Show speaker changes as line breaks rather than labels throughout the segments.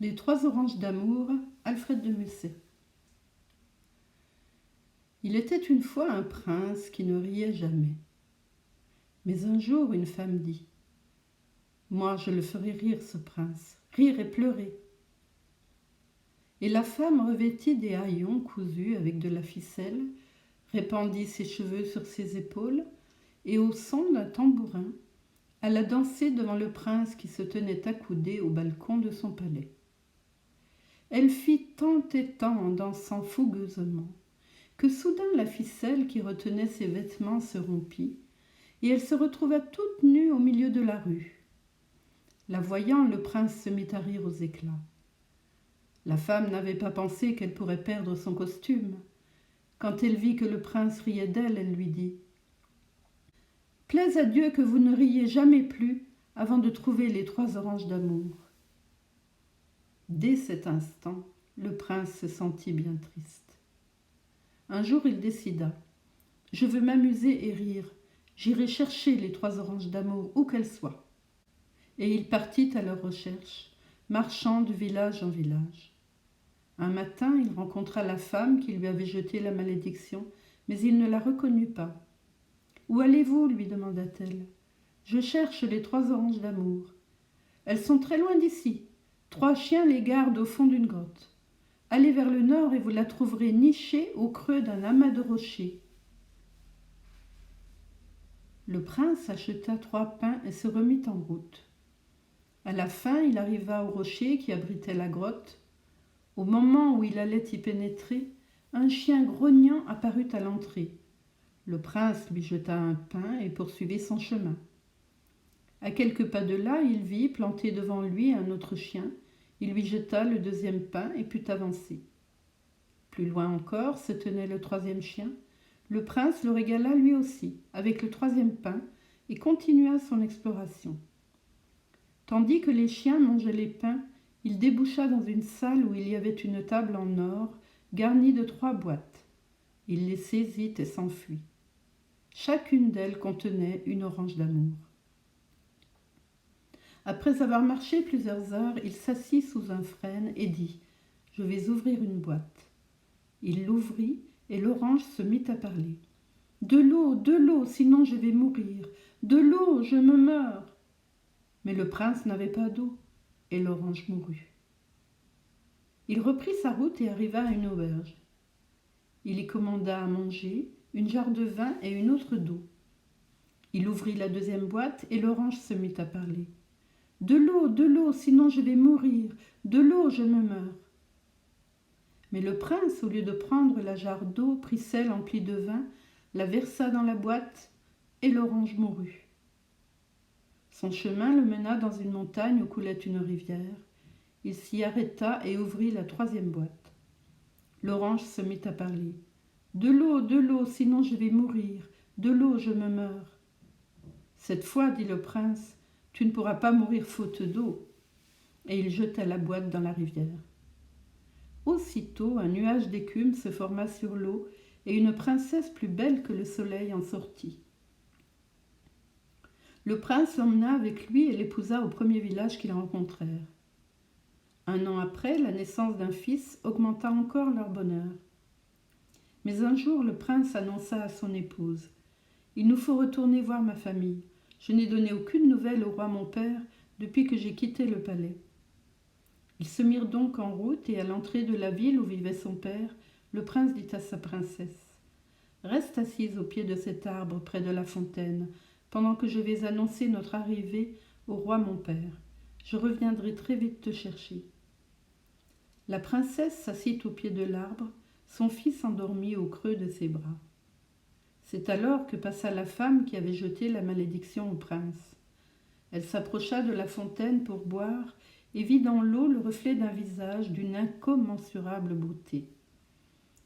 Les trois oranges d'amour, Alfred de Musset. Il était une fois un prince qui ne riait jamais. Mais un jour, une femme dit : « Moi, je le ferai rire, ce prince, rire et pleurer. » Et la femme revêtit des haillons cousus avec de la ficelle, répandit ses cheveux sur ses épaules, et au son d'un tambourin, alla danser devant le prince qui se tenait accoudé au balcon de son palais. Elle fit tant et tant en dansant fougueusement, que soudain la ficelle qui retenait ses vêtements se rompit, et elle se retrouva toute nue au milieu de la rue. La voyant, le prince se mit à rire aux éclats. La femme n'avait pas pensé qu'elle pourrait perdre son costume. Quand elle vit que le prince riait d'elle, elle lui dit : « Plaise à Dieu que vous ne riez jamais plus avant de trouver les trois oranges d'amour. » Dès cet instant, le prince se sentit bien triste. Un jour, il décida : « Je veux m'amuser et rire. J'irai chercher les trois oranges d'amour où qu'elles soient. » Et il partit à leur recherche, marchant de village en village. Un matin, il rencontra la femme qui lui avait jeté la malédiction, mais il ne la reconnut pas. « Où allez-vous ? lui demanda-t-elle. « Je cherche les trois oranges d'amour. Elles sont très loin d'ici. 3 chiens les gardent au fond d'une grotte. Allez vers le nord et vous la trouverez nichée au creux d'un amas de rochers. » Le prince acheta 3 pains et se remit en route. À la fin, il arriva au rocher qui abritait la grotte. Au moment où il allait y pénétrer, un chien grognant apparut à l'entrée. Le prince lui jeta un pain et poursuivit son chemin. À quelques pas de là, il vit, planté devant lui, un autre chien. Il lui jeta le 2e pain et put avancer. Plus loin encore se tenait le 3e chien. Le prince le régala lui aussi, avec le 3e pain, et continua son exploration. Tandis que les chiens mangeaient les pains, il déboucha dans une salle où il y avait une table en or, garnie de 3 boîtes. Il les saisit et s'enfuit. Chacune d'elles contenait une orange d'amour. Après avoir marché plusieurs heures, il s'assit sous un frêne et dit : « Je vais ouvrir une boîte. » Il l'ouvrit et l'orange se mit à parler. « De l'eau, sinon je vais mourir. De l'eau, je me meurs. » Mais le prince n'avait pas d'eau et l'orange mourut. Il reprit sa route et arriva à une auberge. Il y commanda à manger, une jarre de vin et une autre d'eau. Il ouvrit la 2e boîte et l'orange se mit à parler. « De l'eau, sinon je vais mourir. De l'eau, je me meurs. » Mais le prince, au lieu de prendre la jarre d'eau, prit celle emplie de vin, la versa dans la boîte, et l'orange mourut. Son chemin le mena dans une montagne où coulait une rivière. Il s'y arrêta et ouvrit la 3e boîte. L'orange se mit à parler. « De l'eau, sinon je vais mourir. De l'eau, je me meurs. » Cette fois, dit le prince, « tu ne pourras pas mourir faute d'eau. » Et il jeta la boîte dans la rivière. Aussitôt, un nuage d'écume se forma sur l'eau et une princesse plus belle que le soleil en sortit. Le prince l'emmena avec lui et l'épousa au premier village qu'ils rencontrèrent. 1 an après, la naissance d'un fils augmenta encore leur bonheur. Mais un jour, le prince annonça à son épouse : « Il nous faut retourner voir ma famille. Je n'ai donné aucune nouvelle au roi mon père depuis que j'ai quitté le palais. » Ils se mirent donc en route et à l'entrée de la ville où vivait son père, le prince dit à sa princesse : « Reste assise au pied de cet arbre près de la fontaine, pendant que je vais annoncer notre arrivée au roi mon père. Je reviendrai très vite te chercher. » La princesse s'assit au pied de l'arbre, son fils endormi au creux de ses bras. C'est alors que passa la femme qui avait jeté la malédiction au prince. Elle s'approcha de la fontaine pour boire et vit dans l'eau le reflet d'un visage d'une incommensurable beauté.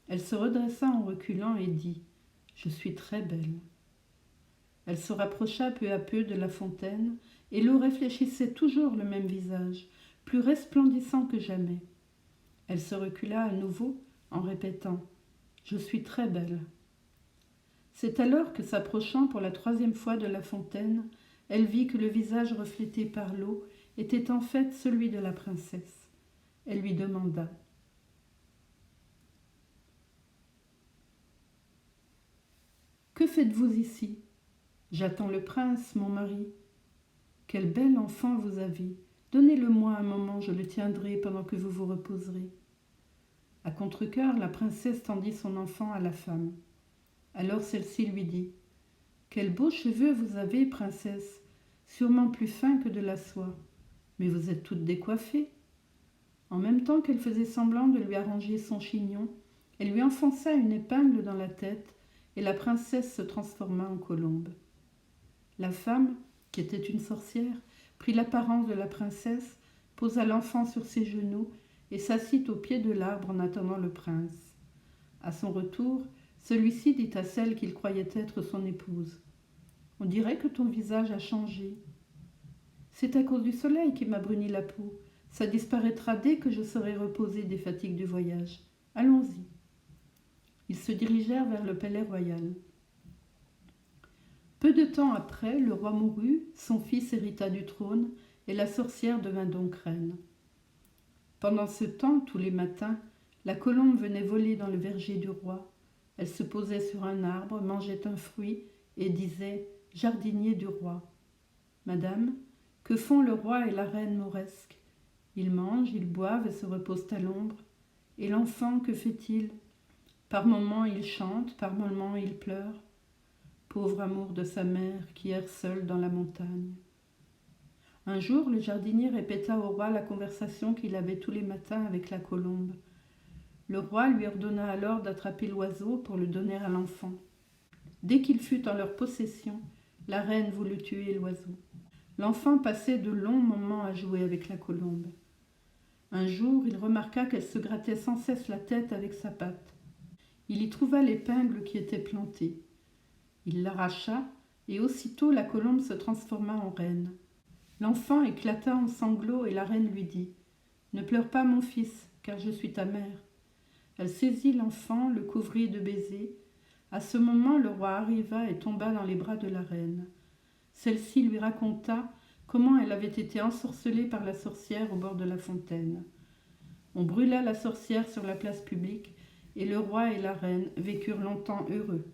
Elle se redressa en reculant et dit : « Je suis très belle. » Elle se rapprocha peu à peu de la fontaine, et l'eau réfléchissait toujours le même visage, plus resplendissant que jamais. Elle se recula à nouveau en répétant : « Je suis très belle. » C'est alors que, s'approchant pour la 3e fois de la fontaine, elle vit que le visage reflété par l'eau était en fait celui de la princesse. Elle lui demanda: « Que faites-vous ici ? » ?»« J'attends le prince, mon mari. »« Quel bel enfant vous avez ! Donnez-le-moi un moment, je le tiendrai pendant que vous vous reposerez. » À contre-cœur, la princesse tendit son enfant à la femme. Alors celle-ci lui dit: « Quels beaux cheveux vous avez, princesse, sûrement plus fins que de la soie. Mais vous êtes toute décoiffée. » En même temps qu'elle faisait semblant de lui arranger son chignon, elle lui enfonça une épingle dans la tête et la princesse se transforma en colombe. La femme, qui était une sorcière, prit l'apparence de la princesse, posa l'enfant sur ses genoux et s'assit au pied de l'arbre en attendant le prince. À son retour, celui-ci dit à celle qu'il croyait être son épouse: « On dirait que ton visage a changé. »« C'est à cause du soleil qui m'a bruni la peau. Ça disparaîtra dès que je serai reposée des fatigues du voyage. Allons-y. » Ils se dirigèrent vers le palais royal. Peu de temps après, le roi mourut, son fils hérita du trône, et la sorcière devint donc reine. Pendant ce temps, tous les matins, la colombe venait voler dans le verger du roi. Elle se posait sur un arbre, mangeait un fruit et disait: « Jardinier du roi. »« Madame, que font le roi et la reine mauresque ? Ils mangent, ils boivent et se reposent à l'ombre. Et l'enfant, que fait-il ? Par moments il chante, par moments il pleure. Pauvre amour de sa mère qui erre seul dans la montagne. » Un jour, le jardinier répéta au roi la conversation qu'il avait tous les matins avec la colombe. Le roi lui ordonna alors d'attraper l'oiseau pour le donner à l'enfant. Dès qu'il fut en leur possession, la reine voulut tuer l'oiseau. L'enfant passait de longs moments à jouer avec la colombe. Un jour, il remarqua qu'elle se grattait sans cesse la tête avec sa patte. Il y trouva l'épingle qui était plantée. Il l'arracha, et aussitôt la colombe se transforma en reine. L'enfant éclata en sanglots et la reine lui dit: « Ne pleure pas, mon fils, car je suis ta mère. » Elle saisit l'enfant, le couvrit de baisers. À ce moment, le roi arriva et tomba dans les bras de la reine. Celle-ci lui raconta comment elle avait été ensorcelée par la sorcière au bord de la fontaine. On brûla la sorcière sur la place publique et le roi et la reine vécurent longtemps heureux.